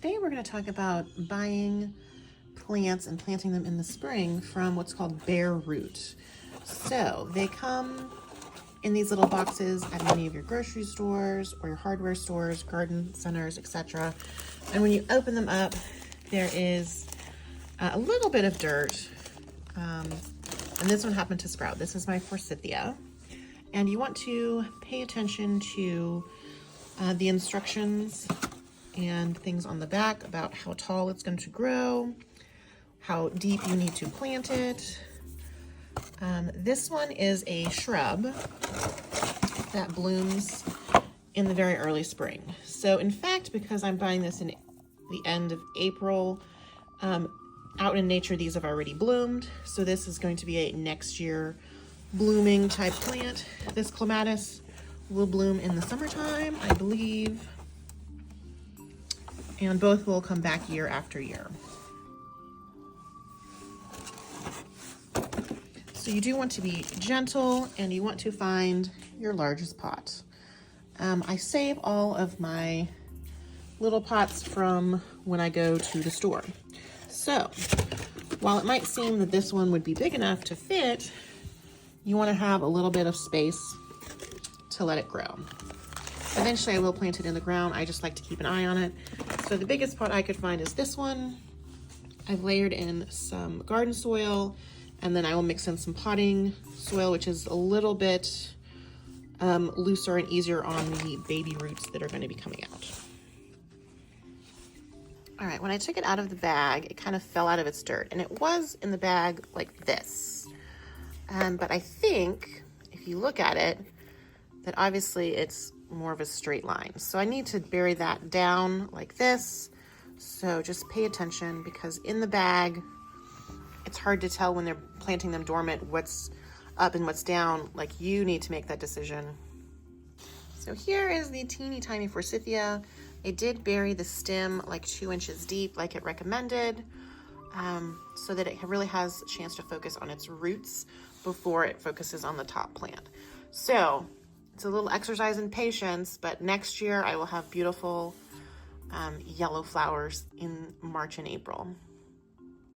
Today we're going to talk about buying plants and planting them in the spring from what's called bare root. So they come in these little boxes at many of your grocery stores or your hardware stores, garden centers, etc. And when you open them up, there is a little bit of dirt. And this one happened to sprout. This is my forsythia. And you want to pay attention to the instructions and things on the back about how tall it's going to grow, how deep you need to plant it. This one is a shrub that blooms in the very early spring. So in fact, because I'm buying this in the end of April, out in nature, these have already bloomed. So this is going to be a next year blooming type plant. This clematis will bloom in the summertime, I believe. And both will come back year after year. So you do want to be gentle and you want to find your largest pot. I save all of my little pots from when I go to the store. So while it might seem that this one would be big enough to fit, you want to have a little bit of space to let it grow. Eventually I will plant it in the ground. I just like to keep an eye on it. So the biggest pot I could find is this one. I've layered in some garden soil, and then I will mix in some potting soil, which is a little bit looser and easier on the baby roots that are going to be coming out. All right, when I took it out of the bag, it kind of fell out of its dirt, and it was in the bag like this. But I think if you look at it, that obviously it's more of a straight line. So I need to bury that down like this. So just pay attention, because in the bag, it's hard to tell when they're planting them dormant what's up and what's down. Like, you need to make that decision. So here is the teeny tiny forsythia. I did bury the stem like 2 inches deep like it recommended, so that it really has a chance to focus on its roots before it focuses on the top plant. So it's a little exercise in patience, but next year I will have beautiful yellow flowers in March and April.